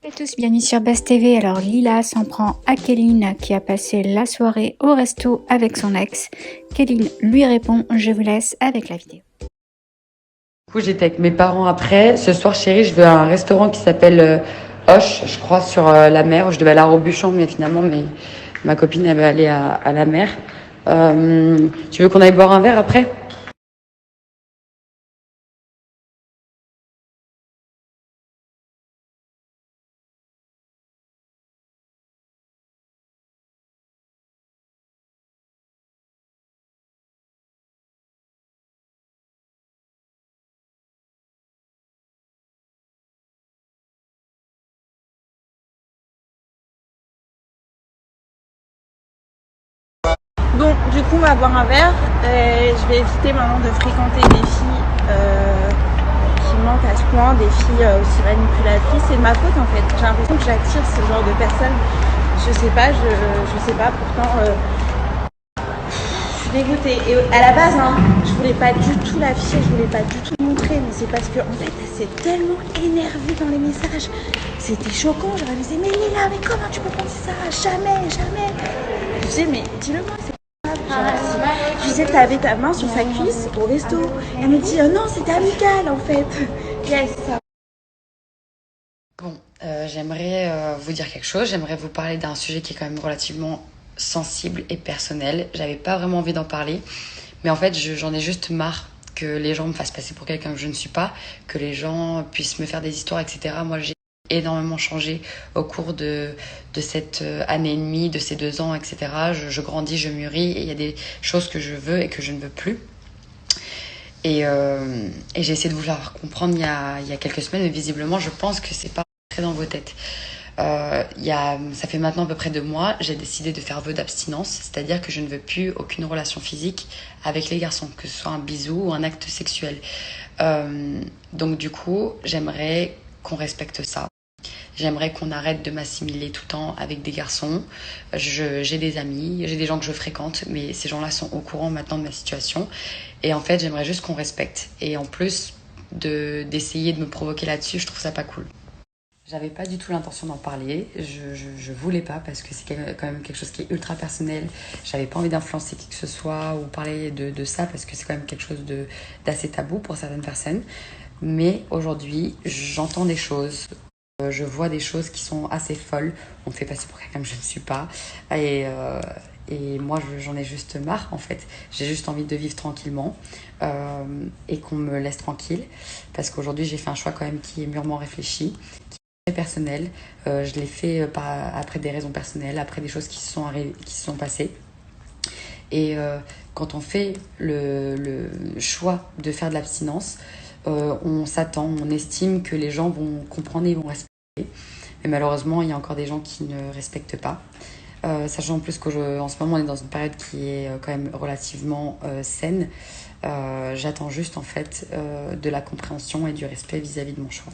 Et tous, bienvenue sur Buzz TV. Alors Lila s'en prend à Kéline qui a passé la soirée au resto avec son ex. Kéline lui répond, je vous laisse avec la vidéo. Du coup, j'étais avec mes parents après. Ce soir, chérie, je vais à un restaurant qui s'appelle Hoche, je crois, sur la mer. Je devais aller à Robuchon, mais finalement, ma copine, elle va aller à la mer. Tu veux qu'on aille boire un verre après? Bon, du coup, on va boire un verre. Je vais éviter maintenant de fréquenter des filles qui mentent à ce point, des filles aussi manipulatrices. C'est de ma faute en fait. J'ai l'impression que j'attire ce genre de personnes. Je sais pas, pourtant je suis dégoûtée. Et à la base, hein, je voulais pas du tout l'afficher, je voulais pas du tout le montrer, mais c'est parce que en fait, elle s'est tellement énervée dans les messages. C'était choquant. Je me disais, mais Lila, mais comment tu peux penser ça? Jamais, jamais. Je disais, mais dis-le-moi, c'est tu sais, t'avais ta main sur sa cuisse au resto. Elle me dit non, c'était amical en fait. Yes. Bon, j'aimerais vous dire quelque chose. J'aimerais vous parler d'un sujet qui est quand même relativement sensible et personnel. J'avais pas vraiment envie d'en parler, mais en fait, j'en ai juste marre que les gens me fassent passer pour quelqu'un que je ne suis pas, que les gens puissent me faire des histoires, etc. Moi, j'ai énormément changé au cours de cette année et demie, de ces 2 ans, etc. Je grandis, je mûris, et il y a des choses que je veux et que je ne veux plus. Et j'ai essayé de vous faire comprendre il y a quelques semaines, mais visiblement, je pense que c'est pas très dans vos têtes. Ça fait maintenant à peu près 2 mois, j'ai décidé de faire vœu d'abstinence, c'est-à-dire que je ne veux plus aucune relation physique avec les garçons, que ce soit un bisou ou un acte sexuel. Donc du coup, j'aimerais qu'on respecte ça. J'aimerais qu'on arrête de m'assimiler tout le temps avec des garçons. J'ai des amis, j'ai des gens que je fréquente, mais ces gens-là sont au courant maintenant de ma situation. Et en fait, j'aimerais juste qu'on respecte. Et en plus d'essayer de me provoquer là-dessus, je trouve ça pas cool. J'avais pas du tout l'intention d'en parler. Je voulais pas parce que c'est quand même quelque chose qui est ultra personnel. J'avais pas envie d'influencer qui que ce soit ou parler de ça parce que c'est quand même quelque chose d'assez tabou pour certaines personnes. Mais aujourd'hui, j'entends des choses. Je vois des choses qui sont assez folles. On me fait passer pour quelqu'un que je ne suis pas. Et moi, j'en ai juste marre, en fait. J'ai juste envie de vivre tranquillement et qu'on me laisse tranquille. Parce qu'aujourd'hui, j'ai fait un choix quand même qui est mûrement réfléchi, qui est très personnel. Je l'ai fait après des raisons personnelles, après des choses qui se sont passées. Et quand on fait le choix de faire de l'abstinence, on s'attend, on estime que les gens vont comprendre et vont respecter. Mais malheureusement, il y a encore des gens qui ne respectent pas. Sachant en plus qu'en ce moment, on est dans une période qui est quand même relativement saine. J'attends juste en fait de la compréhension et du respect vis-à-vis de mon choix.